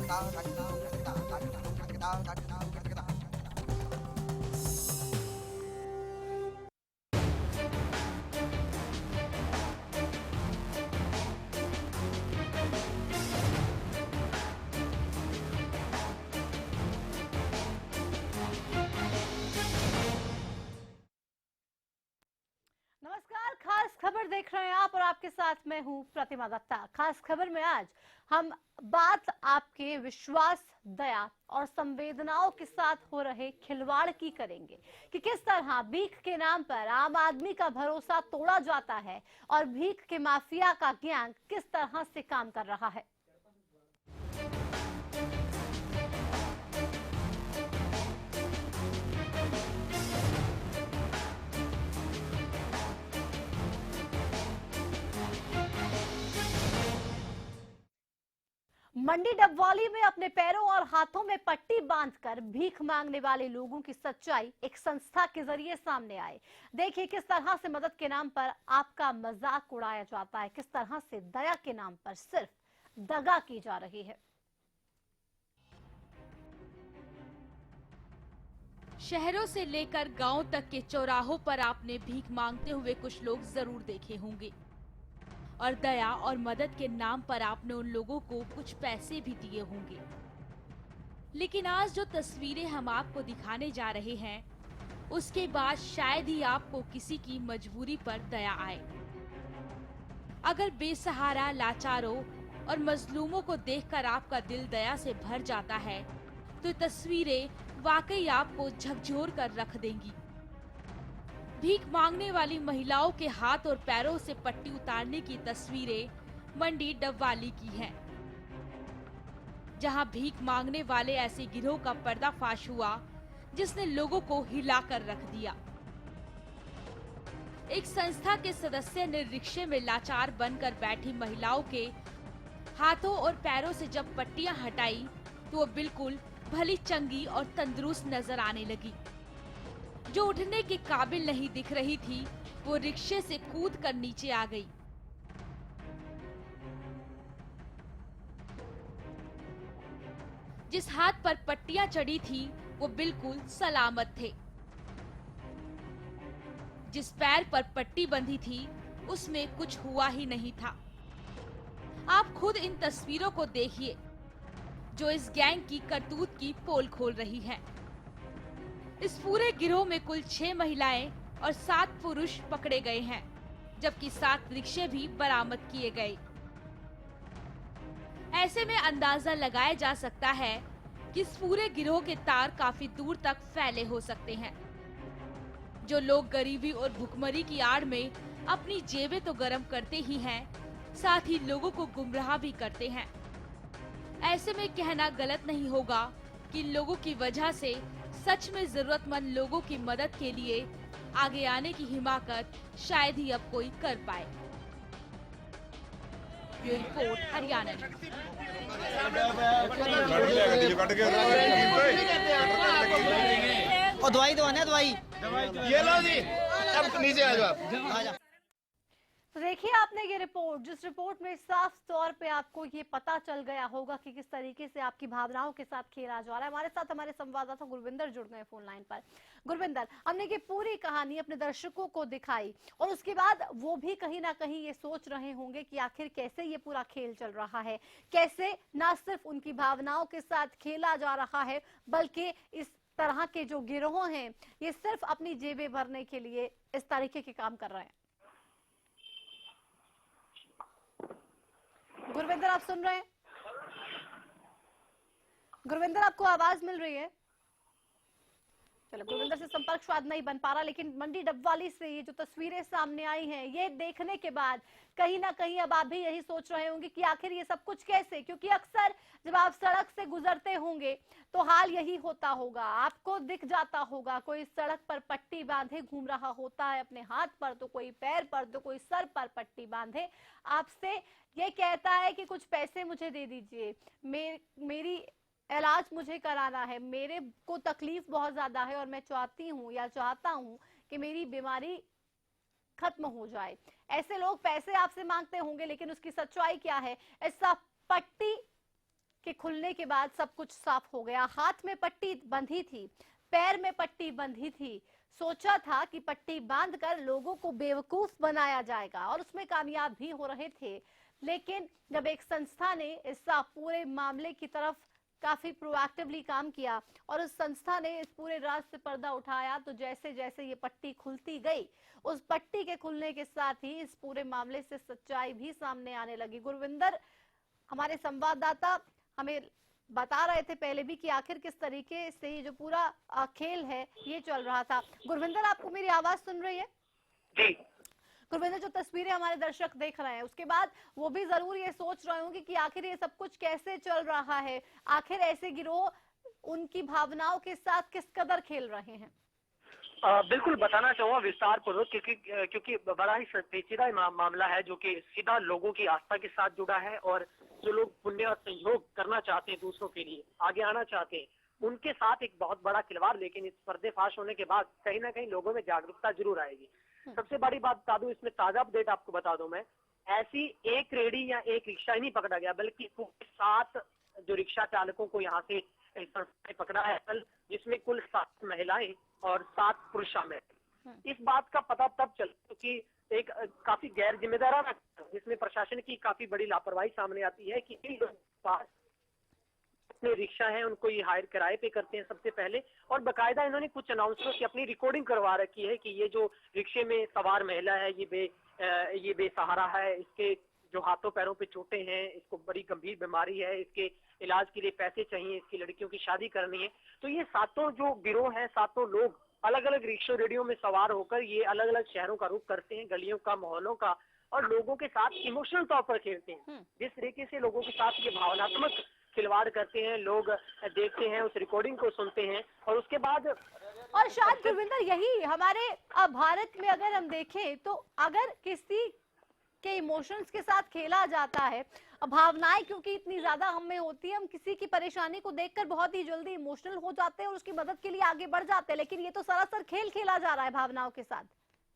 नमस्कार, खास खबर देख रहे हैं आप और आपके साथ मैं हूं प्रतिमा दत्ता। खास खबर में आज हम बात आपके विश्वास, दया और संवेदनाओं के साथ हो रहे खिलवाड़ की करेंगे कि किस तरह भीख के नाम पर आम आदमी का भरोसा तोड़ा जाता है और भीख के माफिया का गैंग किस तरह से काम कर रहा है। मंडी डबवाली में अपने पैरों और हाथों में पट्टी बांधकर भीख मांगने वाले लोगों की सच्चाई एक संस्था के जरिए सामने आए। देखिए किस तरह से मदद के नाम पर आपका मजाक उड़ाया जाता है, किस तरह से दया के नाम पर सिर्फ दगा की जा रही है। शहरों से लेकर गांव तक के चौराहों पर आपने भीख मांगते हुए कुछ लोग जरूर देखे होंगे और दया और मदद के नाम पर आपने उन लोगों को कुछ पैसे भी दिए होंगे। लेकिन आज जो तस्वीरें हम आपको दिखाने जा रहे हैं, उसके बाद शायद ही आपको किसी की मजबूरी पर दया आए। अगर बेसहारा, लाचारों और मजलूमों को देखकर आपका दिल दया से भर जाता है, तो तस्वीरें वाकई आपको झकझोर कर रख देंगी। भीख मांगने वाली महिलाओं के हाथ और पैरों से पट्टी उतारने की तस्वीरें मंडी डबवाली की हैं, जहां भीख मांगने वाले ऐसे गिरोह का पर्दाफाश हुआ जिसने लोगों को हिलाकर रख दिया। एक संस्था के सदस्य ने रिक्शे में लाचार बनकर बैठी महिलाओं के हाथों और पैरों से जब पट्टियां हटाई तो वो बिल्कुल भली चंगी और तंदुरुस्त नजर आने लगी। जो उठने के काबिल नहीं दिख रही थी, वो रिक्शे से कूद कर नीचे आ गई। जिस हाथ पर पट्टियां चढ़ी थी, वो बिल्कुल सलामत थे। जिस पैर पर पट्टी बंधी थी, उसमें कुछ हुआ ही नहीं था। आप खुद इन तस्वीरों को देखिए, जो इस गैंग की करतूत की पोल खोल रही है। इस पूरे गिरोह में कुल 6 महिलाएं और 7 पुरुष पकड़े गए हैं, जबकि 7 रिक्शे भी बरामद किए गए। ऐसे में अंदाजा लगाया जा सकता है कि इस पूरे गिरोह के तार काफी दूर तक फैले हो सकते हैं। जो लोग गरीबी और भुखमरी की आड़ में अपनी जेबें तो गर्म करते ही हैं, साथ ही लोगों को गुमराह भी करते हैं। ऐसे में कहना गलत नहीं होगा कि लोगों की वजह से सच में जरूरतमंद लोगों की मदद के लिए आगे आने की हिमाकत शायद ही अब कोई कर पाए। ये रिपोर्ट हरियाणा न्यूज़। और दवाई दो ना, दवाई ये लो जी, अब नीचे आ जाओ। आ जा। तो देखिए आपने ये रिपोर्ट, जिस रिपोर्ट में साफ तौर पे आपको ये पता चल गया होगा कि किस तरीके से आपकी भावनाओं के साथ खेला जा रहा है। हमारे साथ हमारे संवाददाता गुरविंदर जुड़ गए फोन लाइन पर। गुरविंदर, हमने ये पूरी कहानी अपने दर्शकों को दिखाई और उसके बाद वो भी कहीं ना कहीं ये सोच रहे होंगे कि आखिर कैसे ये पूरा खेल चल रहा है, कैसे ना सिर्फ उनकी भावनाओं के साथ खेला जा रहा है, बल्कि इस तरह के जो गिरोह हैं ये सिर्फ अपनी जेबें भरने के लिए इस तरीके के काम कर रहे हैं। गुरविंदर, आप सुन रहे हैं? गुरविंदर, आपको आवाज मिल रही है? चलो, गुरविंदर से संपर्क शायद नहीं बन पा रहा, लेकिन मंडी डबवाली से ये जो तस्वीरें सामने आई हैं, ये देखने के बाद कहीं ना कहीं अब आप भी यही सोच रहे होंगे कि आखिर ये सब कुछ कैसे, क्योंकि अक्सर जब आप सड़क से गुजरते होंगे तो हाल यही होता होगा। आपको दिख जाता होगा कोई सड़क पर पट्टी बांधे घूम रहा होता है, अपने हाथ पर तो कोई पैर पर तो कोई सर पर पट्टी बांधे आपसे ये कहता है कि कुछ पैसे मुझे दे दीजिए, मेरी इलाज मुझे कराना है, मेरे को तकलीफ बहुत ज्यादा है और मैं चाहती हूँ या चाहता हूँ कि मेरी बीमारी खत्म हो जाए। ऐसे लोग पैसे आपसे मांगते होंगे, लेकिन उसकी सच्चाई क्या है? ऐसा पट्टी के खुलने के बाद सब कुछ साफ हो गया। हाथ में पट्टी बंधी थी, पैर में पट्टी बंधी थी। सोचा था कि पट्टी बांधकर लोगों को बेवकूफ बनाया जाएगा और उसमें कामयाब भी हो रहे थे। लेकिन जब एक संस्था ने इस पूरे मामले की तरफ काफी प्रोएक्टिवली काम किया और उस संस्था ने इस पूरे राज से पर्दा उठाया, तो जैसे जैसे ये पट्टी खुलती गई, उस पट्टी के खुलने के साथ ही इस पूरे मामले से सच्चाई भी सामने आने लगी। गुरविंदर, हमारे संवाददाता हमें बता रहे थे पहले भी कि आखिर किस तरीके से ये जो पूरा खेल है ये चल रहा था। गुरविंदर, आपको मेरी आवाज सुन रही है? जी गुरविंदर, जो तस्वीरें हमारे दर्शक देख रहे हैं उसके बाद वो भी जरूर ये सोच रहे होंगे कि आखिर ये सब कुछ कैसे चल रहा है, आखिर ऐसे गिरोह उनकी भावनाओं के साथ किस कदर खेल रहे हैं। बिल्कुल बताना चाहूंगा विस्तार पूर्वक, क्योंकि बड़ा ही पेचीदा मामला है जो कि सीधा लोगों की आस्था के साथ जुड़ा है। और जो लोग पुण्य और सहयोग करना चाहते हैं, दूसरों के लिए आगे आना चाहते हैं, उनके साथ एक बहुत बड़ा खिलवाड़। लेकिन इस पर्देफाश होने के बाद कहीं ना कहीं लोगों में जागरूकता जरूर आएगी। सबसे बड़ी बात बता दूं, इसमें ताजा अपडेट आपको बता दूं मैं, ऐसी एक रेडी या एक रिक्शा ही नहीं पकड़ा गया, बल्कि 7 जो रिक्शा चालकों को यहाँ से पकड़ा है कल, जिसमें कुल 7 महिलाएं और 7 पुरुष शामिल। इस बात का पता तब चला क्योंकि एक काफी गैर जिम्मेदाराना, जिसमें प्रशासन की काफी बड़ी लापरवाही सामने आती है कि इन लोगों के पास अपने रिक्शा है, उनको ये हायर किराए पे करते हैं सबसे पहले, और बकायदा इन्होंने कुछ अनाउंसमेंट की अपनी रिकॉर्डिंग करवा रखी है कि ये जो रिक्शे में सवार महिला है ये बेसहारा है, इसके जो हाथों पैरों पे चोटें हैं, इसको बड़ी गंभीर बीमारी है, इसके इलाज के लिए पैसे चाहिए, इसकी लड़कियों की शादी करनी है। तो ये 7 जो गिरोह हैं, 7 लोग अलग अलग रिक्शा रेडियो में सवार होकर ये अलग अलग शहरों का रुख करते हैं, गलियों का, मोहल्लों का, और लोगों के साथ इमोशनल तौर पर खेलते हैं। जिस तरीके से लोगों के साथ ये भावनात्मक खिलवाड़ करते हैं, लोग देखते हैं, उस रिकॉर्डिंग को सुनते हैं और उसके बाद। और शायद गुरविंदर यही हमारे भारत में अगर हम देखें तो अगर किसी के इमोशंस के साथ खेला जाता है, भावनाएं क्योंकि इतनी ज्यादा हम में होती है, हम किसी की परेशानी को देखकर बहुत ही जल्दी इमोशनल हो जाते हैं और उसकी मदद के लिए आगे बढ़ जाते हैं, लेकिन ये तो सरासर खेल खेला जा रहा है भावनाओं के साथ।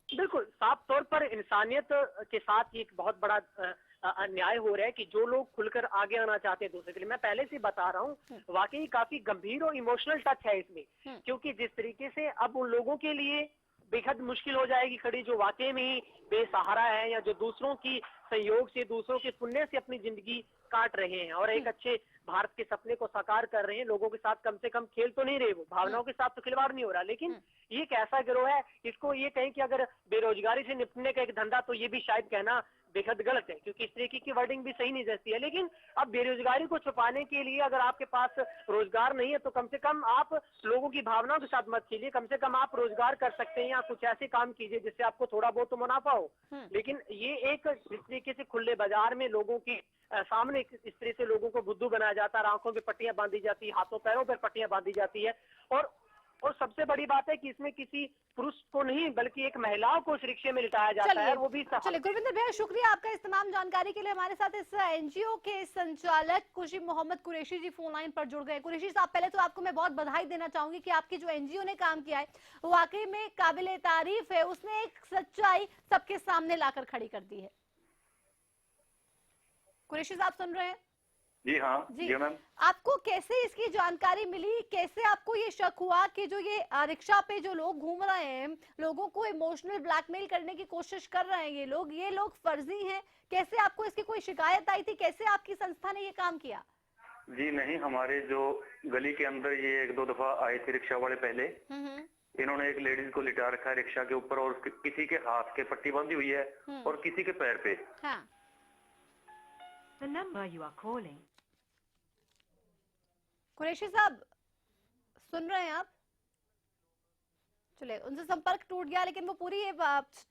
बिल्कुल साफ तौर पर इंसानियत के साथ एक बहुत बड़ा अन्याय हो रहा है कि जो लोग खुलकर आगे आना चाहते हैं दूसरे के लिए। मैं पहले से बता रहा हूँ, वाकई काफी गंभीर और इमोशनल टच है इसमें, क्योंकि जिस तरीके से अब उन लोगों के लिए बेहद मुश्किल हो जाएगी खड़ी जो वाकई में ही बेसहारा है या जो दूसरों की सहयोग से, दूसरों के पुण्य से अपनी जिंदगी काट रहे हैं और एक अच्छे भारत के सपने को साकार कर रहे हैं। लोगों के साथ कम से कम खेल तो नहीं रहे, वो भावनाओं के साथ तो खिलवाड़ नहीं हो रहा। लेकिन ये एक ऐसा गिरोह है, इसको ये कहें कि अगर बेरोजगारी से निपटने का एक धंधा, तो ये भी शायद कहना बेहद गलत है, क्योंकि इस तरीके की वर्डिंग भी सही नहीं जैसी है। लेकिन अब बेरोजगारी को छुपाने के लिए अगर आपके पास रोजगार नहीं है तो कम से कम आप लोगों की भावनाओं के साथ मत खेलिए, कम से कम आप रोजगार कर सकते हैं या कुछ ऐसे काम कीजिए जिससे आपको थोड़ा बहुत तो मुनाफा हो। लेकिन ये एक जिस तरीके से खुले बाजार में लोगों की सामने इस तरह से लोगों को बुद्धू बनाया जाता है, आंखों पे पट्टियां बांधी जाती है, हाथों पैरों पर पट्टियां बांधी जाती है, और सबसे बड़ी बात है कि इसमें किसी पुरुष को नहीं बल्कि एक महिलाओं को इस रिक्शे में लिटाया जाता है, वो भी। चलिए गुरविंदर भैया, शुक्रिया आपका इस तमाम जानकारी के लिए। हमारे साथ इस एनजीओ के संचालक खुशी मोहम्मद कुरैशी जी फोन लाइन पर जुड़ गए। कुरैशी साहब, पहले तो आपको मैं बहुत बधाई देना चाहूंगी कि आपकी जो एनजीओ ने काम किया है वो वाकई में काबिले तारीफ है, उसने एक सच्चाई सबके सामने लाकर खड़ी कर दी है। कुरैशी साहब सुन रहे हैं? जी हाँ जी मैम। आपको कैसे इसकी जानकारी मिली, कैसे आपको ये शक हुआ कि जो ये रिक्शा पे जो लोग घूम रहे हैं, लोगों को इमोशनल ब्लैकमेल करने की कोशिश कर रहे हैं, ये लोग फर्जी हैं? कैसे आपको इसकी कोई शिकायत आई थी, कैसे आपकी संस्था ने ये काम किया? जी नहीं, हमारे जो गली के अंदर ये 1-2 दफा आए थे रिक्शा वाले पहले। इन्होंने एक लेडीज को लिटा रखा है रिक्शा के ऊपर और किसी के हाथ के पट्टी बंधी हुई है और किसी के पैर पे। हाँ। The number you are calling. Qureshi साहब सुन रहे हैं आप? चले, उनसे संपर्क टूट गया, लेकिन वो पूरी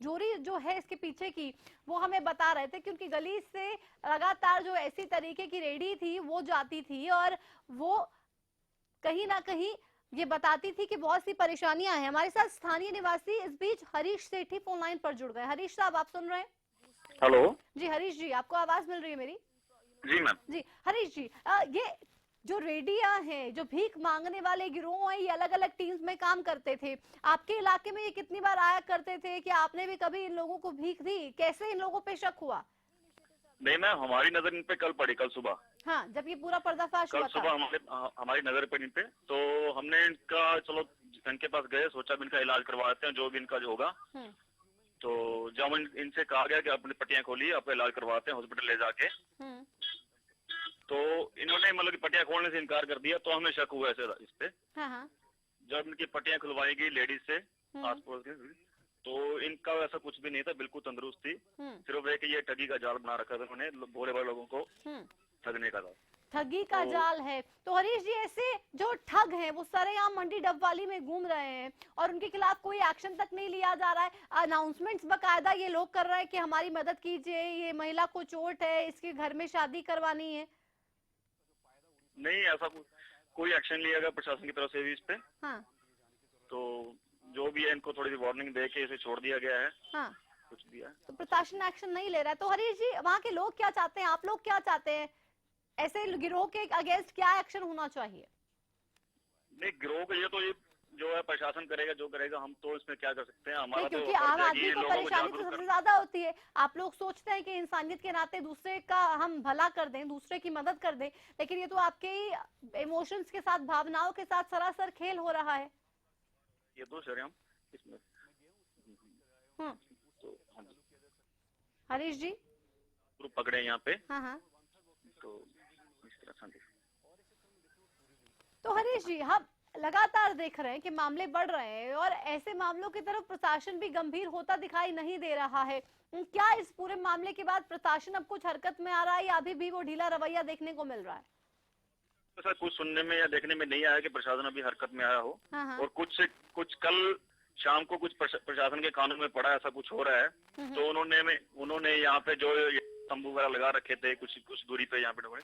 जोरी जो है इसके पीछे की वो हमें बता रहे थे कि उनकी गली से लगातार जो ऐसी तरीके की रेडी थी वो जाती थी और वो कहीं ना कहीं ये बताती थी कि बहुत सी परेशानियां हैं। हमारे साथ स्थानीय निवासी इस बीच हरीश सेठी फोन लाइन पर जुड़ गए। हरीश साहब, आप सुन रहे हैं? हेलो जी हरीश जी, आपको आवाज मिल रही है मेरी? जी मैम। जी हरीश जी, ये जो रेडिया हैं, जो भीख मांगने वाले गिरोह हैं, ये अलग अलग टीम्स में काम करते थे। आपके इलाके में ये कितनी बार आया करते थे? कि आपने भी कभी इन लोगों को भीख दी? कैसे इन लोगों पे शक हुआ? नहीं मैम, हमारी नजर इन पे कल पड़ी, कल सुबह। हाँ, जब ये पूरा पर्दाफाश कल हुआ सुबह था। हमारी नजर पड़ी इन पे, तो हमने इनका चलो इनके पास गए, सोचा भी इनका इलाज करवा देते हैं, जो भी इनका जो होगा। तो जब इनसे कहा गया कि अपनी पट्टियां खोलिए, आपका इलाज करवाते हैं हॉस्पिटल ले जाके, तो इन्होंने मतलब कि पट्टियां खोलने से इनकार कर दिया। तो हमें शक हुआ ऐसे इस पे। जब इनकी पट्टियां खुलवाई गई लेडीज से आस पड़ोस के, तो इनका ऐसा कुछ भी नहीं था, बिल्कुल तंदुरुस्त थी। सिर्फ एक ये ठगी का जाल बना रखा था उन्होंने, भोले भाले लोगों को ठगने का था। ठगी का जाल है। तो हरीश जी, ऐसे जो ठग हैं वो सरेआम मंडी डबवाली में घूम रहे हैं और उनके खिलाफ कोई एक्शन तक नहीं लिया जा रहा है। अनाउंसमेंट्स बकायदा ये लोग कर रहे हैं कि हमारी मदद कीजिए, ये महिला को चोट है, इसके घर में शादी करवानी है। नहीं, ऐसा कोई एक्शन लिया गया प्रशासन की तरफ से भी इस पे। हाँ। तो जो भी है इनको थोड़ी सी वार्निंग दे के इसे छोड़ दिया गया है। हाँ। कुछ दिया है। तो प्रशासन एक्शन नहीं ले रहा है। तो हरीश जी, वहाँ के लोग क्या चाहते हैं, आप लोग क्या चाहते हैं? ऐसे गिरोह के अगेंस्ट क्या एक्शन होना चाहिए? नहीं, गिरोह के लिए तो ये जो है प्रशासन करेगा, जो करेगा, हम तो इसमें क्या कर सकते हैं। हमारा क्योंकि तो आम आदमी को परेशानी तो सबसे ज्यादा होती है। आप लोग सोचते हैं कि इंसानियत के नाते दूसरे का हम भला कर दें, दूसरे की मदद कर दें, लेकिन ये तो आपके ही इमोशंस के साथ, भावनाओं के साथ सरासर खेल हो रहा है। ये तो शर्म इसमें। तो हरीश जी पकड़े यहाँ पे। हाँ। तो इस तरह से। तो हरीश जी, हम लगातार देख रहे हैं कि मामले बढ़ रहे हैं और ऐसे मामलों की तरफ प्रशासन भी गंभीर होता दिखाई नहीं दे रहा है। क्या इस पूरे मामले के बाद प्रशासन अब कुछ हरकत में आ रहा है या अभी भी वो ढीला रवैया देखने को मिल रहा है? तो सर, कुछ सुनने में या देखने में नहीं आया कि प्रशासन अभी हरकत में आया हो। और कुछ कल शाम को कुछ प्रशासन के कानून में पड़ा, ऐसा कुछ हो रहा है। तो उन्होंने यहाँ पे जो तंबू वगैरह लगा रखे थे कुछ दूरी पे यहाँ पे,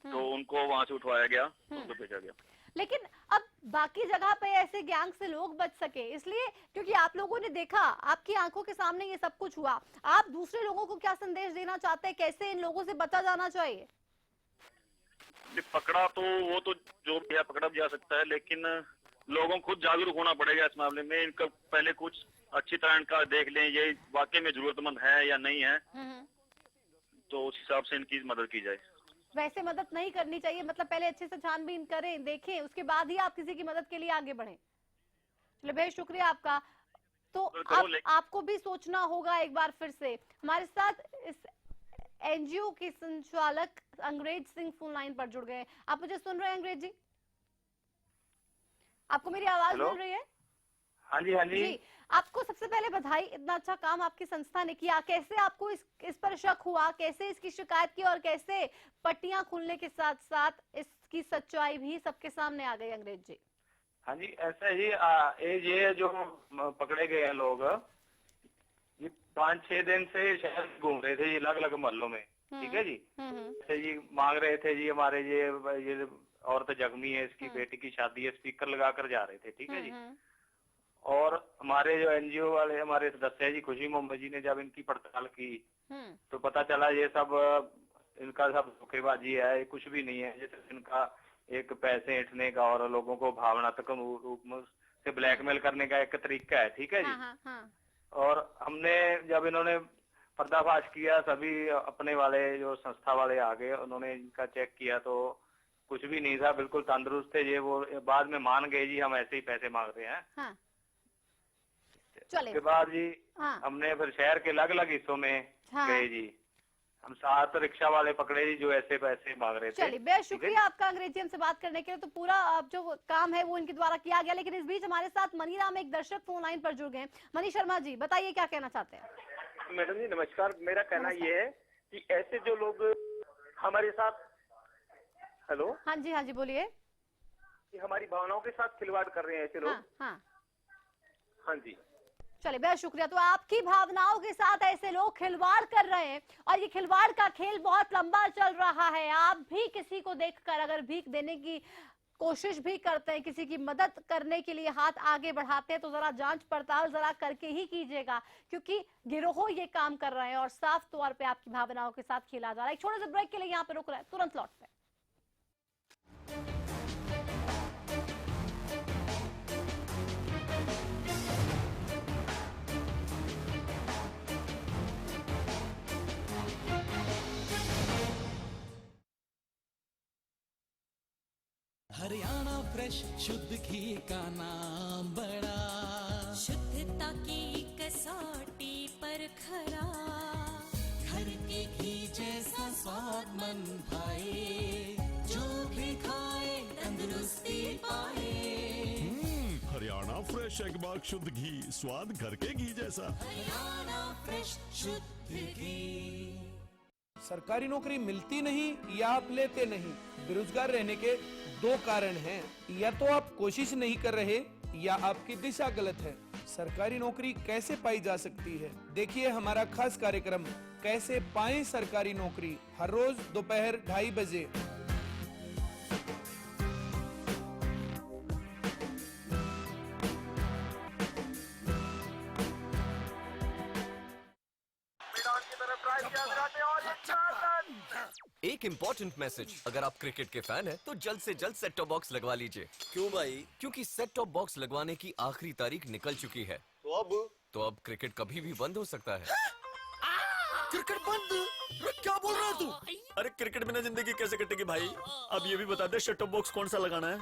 तो उनको वहाँ से उठवाया गया, उनको भेजा गया। लेकिन अब बाकी जगह पे ऐसे गैंग से लोग बच सके, इसलिए क्योंकि आप लोगों ने देखा, आपकी आंखों के सामने ये सब कुछ हुआ। आप दूसरे लोगों को क्या संदेश देना चाहते हैं, कैसे इन लोगों से बचा जाना चाहिए? पकड़ा तो वो तो जो भी है पकड़ा भी जा सकता है, लेकिन लोगों को खुद जागरूक होना पड़ेगा इस मामले में। इनका पहले कुछ अच्छी तरह इनका देख लें, ये वाकई में जरूरतमंद है या नहीं है, तो उस हिसाब से इनकी मदद की जाए। वैसे मदद नहीं करनी चाहिए, मतलब पहले अच्छे से छानबीन करें, देखें, उसके बाद ही आप किसी की मदद के लिए आगे बढ़ें। चलिए, बहुत शुक्रिया आपका। तो आपको भी सोचना होगा एक बार फिर से। हमारे साथ इस एनजीओ के संचालक अंग्रेज सिंह फोन लाइन पर जुड़ गए। आप मुझे सुन रहे हैं अंग्रेज जी? आपको मेरी आवाज मिल रही है? हाँ जी। आपको सबसे पहले बधाई, इतना अच्छा काम आपकी संस्था ने किया। कैसे आपको इस पर शक हुआ, कैसे इसकी शिकायत की और कैसे पट्टियां खुलने के साथ साथ इसकी सच्चाई भी सबके सामने आ गई अंग्रेज जी? हाँ जी, ऐसा ही ये जो पकड़े गए हैं लोग, ये 5-6 दिन से शहर घूम रहे थे, ये अलग अलग मोहल्लों में। ठीक है जी। ऐसे जी मांग रहे थे जी, हमारे ये औरत जख्मी है, इसकी बेटी की शादी है, स्पीकर लगा कर जा रहे थे। ठीक है जी। और हमारे जो एनजीओ वाले हमारे सदस्य है जी, खुशी मोहम्मद जी ने जब इनकी पड़ताल की तो पता चला ये सब इनका सब धोखेबाजी है, कुछ भी नहीं है। जैसे इनका एक पैसे ऐंठने का और लोगों को भावनात्मक रूप से ब्लैकमेल करने का एक तरीका है। ठीक है जी। और हमने जब इन्होंने पर्दाफाश किया, सभी अपने वाले जो संस्था वाले आ गए, उन्होंने इनका चेक किया तो कुछ भी नहीं था, बिल्कुल तंदुरुस्त थे ये। वो बाद में मान गए जी, हम ऐसे ही पैसे मांग रहे हैं। उसके बाद जी हमने फिर शहर के अलग अलग हिस्सों में गए जी, हम 7 रिक्शा वाले पकड़े जी जो ऐसे पैसे मांग रहे थे। चलिए, बहुत शुक्रिया आपका अंग्रेजी हमसे बात करने के लिए। तो पूरा जो काम है वो इनके द्वारा किया गया, लेकिन इस बीच हमारे साथ मनी नाम एक दर्शक फोन लाइन पर जुड़ गए। मनी शर्मा जी, बताइए क्या कहना चाहते हैं? मैडम जी नमस्कार। मेरा कहना ये है कि ऐसे जो लोग हमारे साथ, हेलो, हाँ जी बोलिए, कि हमारी भावनाओं के साथ खिलवाड़ कर रहे हैं ऐसे लोग। हाँ जी। चलिए, बहुत शुक्रिया। तो आपकी भावनाओं के साथ ऐसे लोग खिलवाड़ कर रहे हैं और ये खिलवाड़ का खेल बहुत लंबा चल रहा है। आप भी किसी को देखकर अगर भीख देने की कोशिश भी करते हैं, किसी की मदद करने के लिए हाथ आगे बढ़ाते हैं, तो जरा जांच पड़ताल जरा करके ही कीजिएगा, क्योंकि गिरोह ये काम कर रहे हैं और साफ तौर पे आपकी भावनाओं के साथ खेला जा रहा है। एक छोटे से ब्रेक के लिए यहाँ पे रुक रहे हैं, तुरंत लौटते हैं। हरियाणा फ्रेश शुद्ध घी का नाम बड़ा, शुद्धता की कसौटी पर खरा, घर के घी जैसा स्वाद मन भाए, जो भी खाए तंदुरुस्ती पाए। हरियाणा फ्रेश एगमार्क शुद्ध घी, स्वाद घर के घी जैसा। हरियाणा फ्रेश शुद्ध घी। सरकारी नौकरी मिलती नहीं या आप लेते नहीं, बेरोजगार रहने के दो कारण हैं। या तो आप कोशिश नहीं कर रहे या आपकी दिशा गलत है। सरकारी नौकरी कैसे पाई जा सकती है, देखिए हमारा खास कार्यक्रम कैसे पाएं सरकारी नौकरी, हर रोज दोपहर 2:30 बजे। एक इम्पोर्टेंट मैसेज, अगर आप क्रिकेट के फैन हैं तो जल्द से जल्द सेट टॉप बॉक्स लगवा लीजिए। क्यों भाई? क्योंकि सेट टॉप बॉक्स लगवाने की आखिरी तारीख निकल चुकी है। तो अब क्रिकेट कभी भी बंद हो सकता है। क्रिकेट बंद? क्या बोल रहा है तू? अरे क्रिकेट बिना जिंदगी कैसे कटेगी भाई? अब ये भी बता दे सेट टॉप बॉक्स कौन सा लगाना है?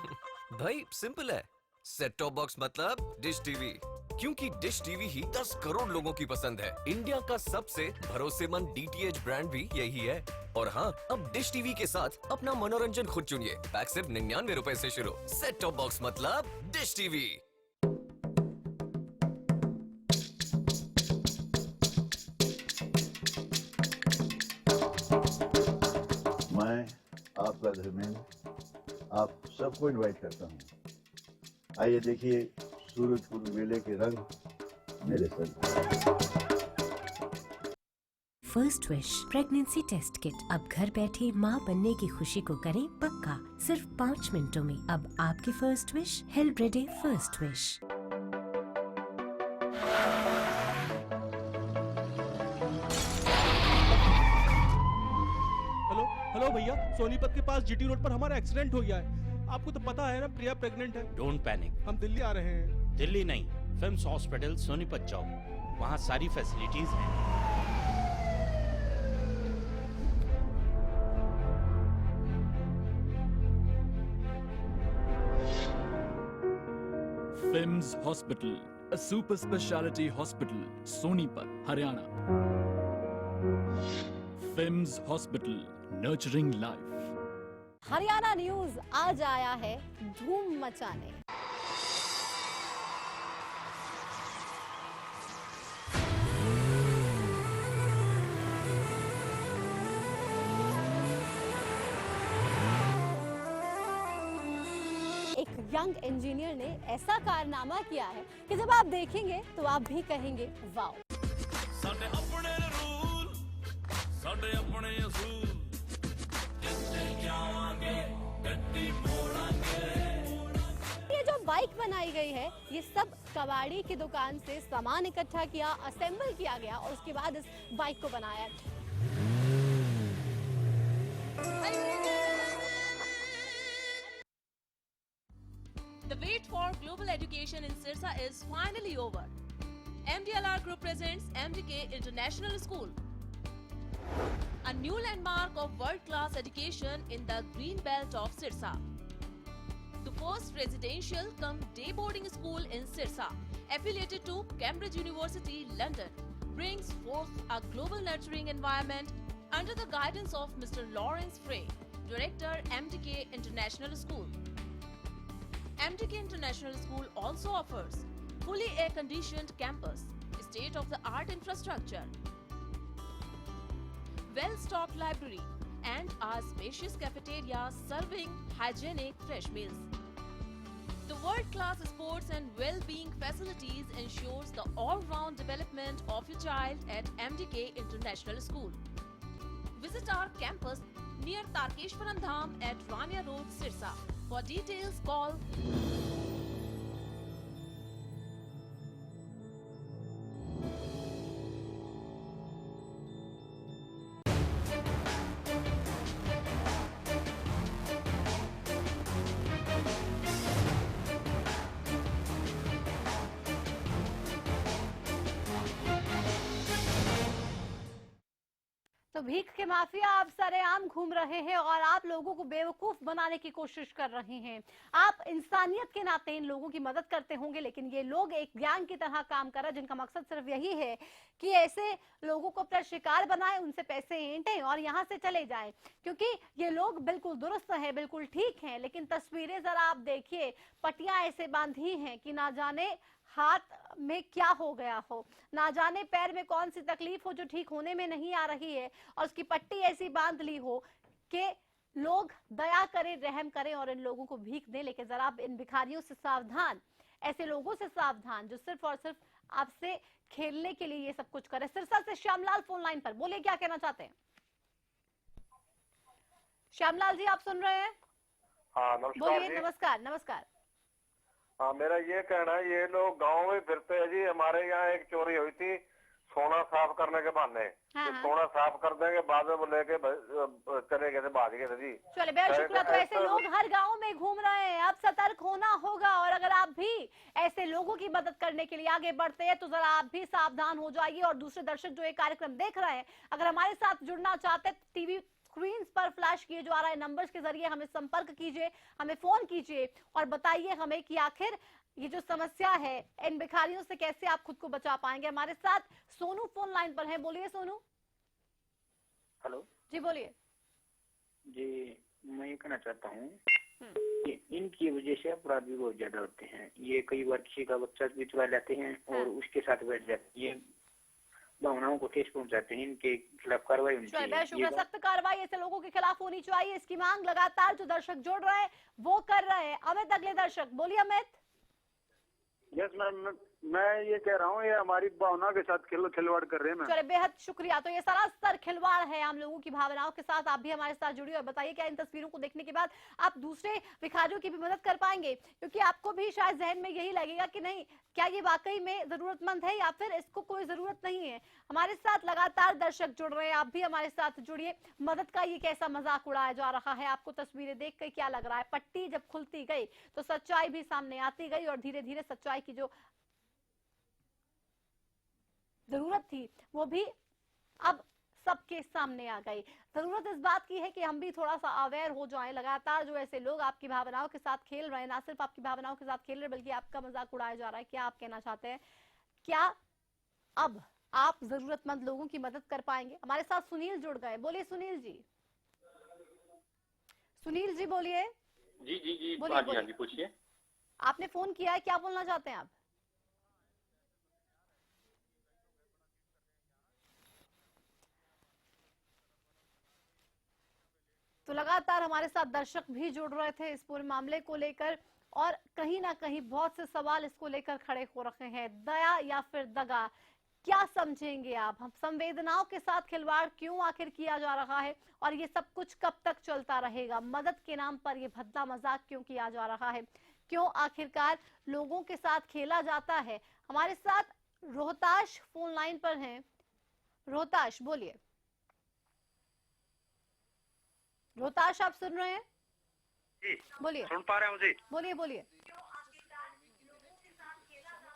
भाई सिंपल है, सेट टॉप बॉक्स मतलब डिश टीवी, क्योंकि डिश टीवी ही 10 करोड़ लोगों की पसंद है। इंडिया का सबसे भरोसेमंद डीटीएच ब्रांड भी यही है। और हाँ, अब डिश टीवी के साथ अपना मनोरंजन खुद चुनिए। पैक सिर्फ 99 रुपए से शुरू। सेट टॉप बॉक्स मतलब डिश टीवी। मैं आपका धर्मेंद्र आप सबको इनवाइट करता हूँ। आइए देखिए सूरजकुंड मेले के रंग मेरे संग। First wish pregnancy test kit, अब घर बैठे माँ बनने की खुशी को करें पक्का, सिर्फ 5 मिनटों में। अब आपकी फर्स्ट विश हेल्ब्रेडे फर्स्ट विश। हेलो भैया, सोनीपत के पास जीटी रोड पर हमारा एक्सीडेंट हो गया है। आपको तो पता है ना, प्रिया प्रेग्नेंट है। डोंट पैनिक, हम दिल्ली आ रहे हैं। दिल्ली नहीं, फिम्स हॉस्पिटल सोनीपत जाओ, वहाँ सारी फैसिलिटीज हैं। FIMS hospital, a super speciality hospital, Sonipat, Haryana. FIMS hospital, nurturing life। Haryana news आज आया है धूम मचाने। एक यंग इंजीनियर ने ऐसा कारनामा किया है कि जब आप देखेंगे तो आप भी कहेंगे वाओ। साडे अपने रूल, साडे अपने असूल, जिससे जावांगे गड्डी मोड़ांगे। ये जो बाइक बनाई गई है, ये सब कबाड़ी की दुकान से सामान इकट्ठा किया, असेंबल किया गया और उसके बाद इस बाइक को बनाया। The wait for global education in Sirsa is finally over. MDLR Group presents MDK International School, a new landmark of world-class education in the green belt of Sirsa. The first residential cum day boarding school in Sirsa, affiliated to Cambridge University, London, brings forth a global nurturing environment under the guidance of Mr. Lawrence Frey, Director, MDK International School. MDK International School also offers fully air-conditioned campus, state-of-the-art infrastructure, well-stocked library, and a spacious cafeteria serving hygienic fresh meals. The world-class sports and well-being facilities ensures the all-round development of your child at MDK International School. Visit our campus near Tarkeshwaram Dham at Rania Road, Sirsa. For details, call तो भीख के mafia अब सरेआम घूम रहे हैं और आप लोगों को बेवकूफ बनाने की कोशिश कर रहे हैं। आप इंसानियत के नाते इन लोगों की मदद करते होंगे, लेकिन ये लोग एक गैंग की तरह काम कर रहे हैं जिनका मकसद सिर्फ यही है कि ऐसे लोगों को अपना शिकार बनाए, उनसे पैसे ऐंठें और यहाँ से चले जाएं। क्योंकि ये लोग बिल्कुल दुरुस्त हैं, बिल्कुल ठीक हैं, लेकिन तस्वीरें जरा आप देखिए, पट्टियां ऐसे बांधी हैं कि ना जाने हाथ में क्या हो गया हो, ना जाने पैर में कौन सी तकलीफ हो जो ठीक होने में नहीं आ रही है, और उसकी पट्टी ऐसी बांध ली हो कि लोग दया करें, रहम करें और इन लोगों को भीख दें। लेकिन जरा आप इन भिखारियों से सावधान, ऐसे लोगों से सावधान जो सिर्फ और सिर्फ आपसे खेलने के लिए ये सब कुछ करे। सिरसा से श्यामलाल फोन लाइन पर, बोलिए क्या कहना चाहते हैं। श्यामलाल जी आप सुन रहे हैं? हाँ नमस्कार। बोलिए। नमस्कार नमस्कार। हाँ मेरा ये कहना है, ये लोग गांव में फिरते हैं जी। हमारे यहाँ एक चोरी हुई थी सोना साफ करने के बहाने। तो सोना साफ कर देंगे, बाद में वो लेके चले गए थे, भाग गए थे जी। चले बेशुक्र। तो ऐसे लोग हर गांव में घूम रहे हैं, अब सतर्क होना होगा। और अगर आप भी ऐसे लोगों की मदद करने के लिए आगे बढ़ते हैं तो जरा आप भी सावधान हो जाइए। और दूसरे दर्शक जो ये कार्यक्रम देख रहे हैं, अगर हमारे साथ जुड़ना चाहते हैं, टीवी स्क्रीन पर फ्लैश किए जो आ रहा है नंबर्स के जरिए हमें संपर्क कीजिए, हमें फोन कीजिए और बताइए हमें कि आखिर ये जो समस्या है इन भिखारियों से कैसे आप खुद को बचा पाएंगे। हमारे साथ सोनू फोन लाइन पर है, बोलिए सोनू। हेलो जी बोलिए। जी मैं ये कहना चाहता हूँ कि इनकी वजह से अपराध भी बहुत ज्यादा होते हैं। ये कई बार किसी का बच्चा भी चुरा लेते हैं और उसके साथ बैठ जाते हैं, ये भावनाओं को ठेस पहुंचाते हैं। इनके खिलाफ कार्रवाई होनी चाहिए, सख्त कार्रवाई ऐसे लोगों के खिलाफ होनी चाहिए। इसकी मांग लगातार जो दर्शक जोड़ रहे हैं वो कर रहे हैं। अमित अगले दर्शक, बोलिए अमित। यस मैम, मैं ये कह रहा हूँ ये हमारी भावना के साथ खिलवाड़ कर रहे हैं। चलिए बेहद शुक्रिया। तो ये सरासर खिलवाड़ है आम लोगों की भावनाओं के साथ। आप भी हमारे साथ जुड़िए और बताइए क्या इन तस्वीरों को देखने के बाद आप दूसरे भिखारियों की भी मदद कर पाएंगे, क्योंकि आपको भी शायद जहन में यही लगेगा कि नहीं, क्या ये वाकई में जरूरतमंद है या फिर इसको कोई जरूरत नहीं है। हमारे साथ लगातार दर्शक जुड़ रहे हैं, आप भी हमारे साथ जुड़िए। मदद का ये कैसा मजाक उड़ाया जा रहा है, आपको तस्वीरें देख कर क्या लग रहा है। पट्टी जब खुलती गई तो सच्चाई भी सामने आती गई और धीरे धीरे सच्चाई की जो जरूरत थी वो भी अब सबके सामने आ गई। जरूरत इस बात की है कि हम भी थोड़ा सा अवेयर हो जाएं। लगातार जो ऐसे लोग आपकी भावनाओं के साथ खेल रहे हैं, ना सिर्फ आपकी भावनाओं के साथ खेल रहे हैं बल्कि आपका मजाक उड़ाया जा रहा है। क्या आप कहना चाहते हैं, क्या अब आप जरूरतमंद लोगों की मदद कर पाएंगे? हमारे साथ सुनील जुड़ गए, बोलिए सुनील जी। सुनील जी बोलिए। जी जी जी बोलिए, हाँ जी पूछिए। आपने फोन किया है, क्या बोलना चाहते हैं आप? तो लगातार हमारे साथ दर्शक भी जुड़ रहे थे इस पूरे मामले को लेकर और कहीं ना कहीं बहुत से सवाल इसको लेकर खड़े हो रखे हैं। दया या फिर दगा, क्या समझेंगे आप? हम संवेदनाओं के साथ खिलवाड़ क्यों आखिर किया जा रहा है और ये सब कुछ कब तक चलता रहेगा? मदद के नाम पर ये भद्दा मजाक क्यों किया जा रहा है? क्यों आखिरकार लोगों के साथ खेला जाता है? हमारे साथ रोहताश फोन लाइन पर हैं। रोहताश बोलिए। रोहताश आप सुन रहे हैं? जी बोलिए। सुन पा रहे हूँ जी। बोलिए बोलिए।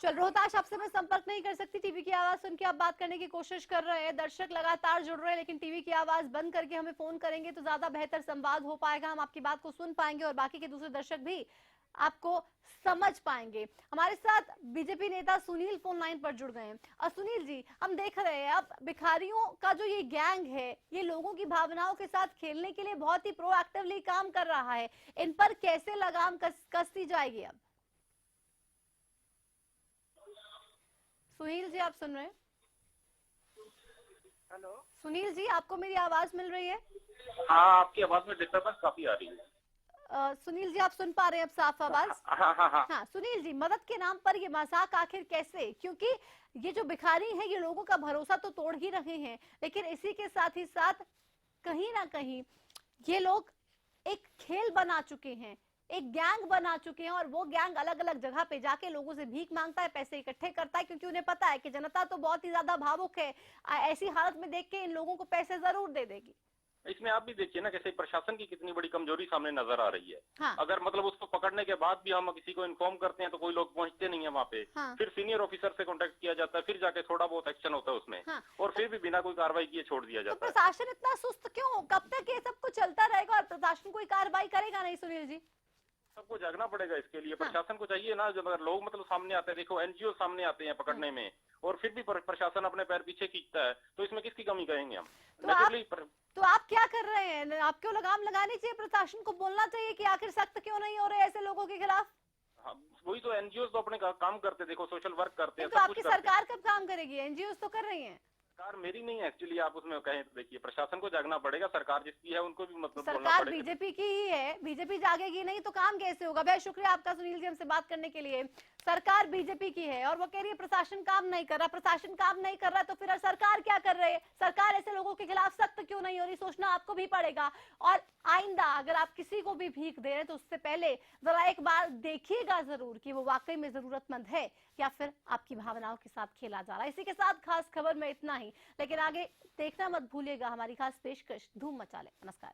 चल रोहताश, आपसे मैं संपर्क नहीं कर सकती, टीवी की आवाज सुन के आप बात करने की कोशिश कर रहे हैं। दर्शक लगातार जुड़ रहे हैं लेकिन टीवी की आवाज बंद करके हमें फोन करेंगे तो ज्यादा बेहतर संवाद हो पाएगा, हम आपकी बात को सुन पाएंगे और बाकी के दूसरे दर्शक भी आपको समझ पाएंगे। हमारे साथ बीजेपी नेता सुनील फोन लाइन पर जुड़ गए हैं। और सुनील जी, हम देख रहे हैं अब भिखारियों का जो ये गैंग है ये लोगों की भावनाओं के साथ खेलने के लिए बहुत ही प्रोएक्टिवली काम कर रहा है। इन पर कैसे लगाम कसती जाएगी अब? सुनील जी आप सुन रहे हैं? हेलो सुनील जी, आपको मेरी आवाज मिल रही है? हाँ आपकी आवाज में डिस्टर्बेंस काफी आ रही है। सुनील जी आप सुन पा रहे हैं अब साफ आवाज? हाँ सुनील जी, मदद के नाम पर ये मजाक आखिर कैसे? क्योंकि ये जो भिखारी हैं ये लोगों का भरोसा तो तोड़ ही रहे हैं, लेकिन इसी के साथ ही साथ कहीं ना कहीं ये लोग एक खेल बना चुके हैं, एक गैंग बना चुके हैं और वो गैंग अलग अलग जगह पे जाके लोगों से भीख मांगता है, पैसे इकट्ठे करता है, क्योंकि उन्हें पता है कि जनता तो बहुत ही ज्यादा भावुक है, ऐसी हालत में देख के इन लोगों को पैसे जरूर दे देगी। इसमें आप भी देखिए ना कैसे प्रशासन की कितनी बड़ी कमजोरी सामने नजर आ रही है। हाँ। अगर मतलब उसको पकड़ने के बाद भी हम किसी को इन्फॉर्म करते हैं तो कोई लोग पहुंचते नहीं है वहाँ पे। हाँ। फिर सीनियर ऑफिसर से कांटेक्ट किया जाता है, फिर जाके थोड़ा बहुत एक्शन होता है उसमें। हाँ। और फिर भी बिना कोई कार्रवाई किए छोड़ दिया तो जाता है। प्रशासन इतना सुस्त क्यों? कब तक ये सब कुछ चलता रहेगा और प्रशासन कोई कार्रवाई करेगा नहीं? सुनील जी, सबको जागना पड़ेगा इसके लिए। प्रशासन को चाहिए ना, जब अगर लोग मतलब सामने आते हैं, देखो एनजीओ सामने आते हैं पकड़ने में, और फिर भी प्रशासन अपने पैर पीछे खींचता है, तो इसमें किसकी कमी कहेंगे हम? तो आप क्या कर रहे हैं? आपको लगाम लगानी चाहिए, प्रशासन को बोलना चाहिए कि आखिर सख्त क्यों नहीं हो रहे ऐसे लोगों के खिलाफ। हाँ, वही तो एनजीओ तो अपने काम करते, देखो सोशल वर्क करते हैं, तो आपकी सरकार कब काम करेगी? एनजीओ तो कर रही है। सरकार मेरी नहीं है एक्चुअली, आप उसमें कहें तो देखिए प्रशासन को जागना पड़ेगा। सरकार जिसकी है उनको भी मतलब बोलना सरकार पड़ेगा। बीजेपी की ही है, बीजेपी जागेगी नहीं तो काम कैसे होगा? बहुत शुक्रिया आपका सुनील जी हमसे बात करने के लिए। सरकार बीजेपी की है और वो कह रही है प्रशासन काम नहीं कर रहा। प्रशासन काम नहीं कर रहा तो फिर सरकार क्या कर रही है? सरकार ऐसे लोगों के खिलाफ सख्त क्यों नहीं हो रही? सोचना आपको भी पड़ेगा। और आइंदा अगर आप किसी को भी भीख दे रहे हैं तो उससे पहले जरा एक बार देखिएगा जरूर कि वो वाकई में जरूरतमंद है या फिर आपकी भावनाओं के साथ खेला जा रहा है। इसी के साथ खास खबर में इतना ही, लेकिन आगे देखना मत भूलिएगा हमारी खास पेशकश धूम मचा ले। नमस्कार।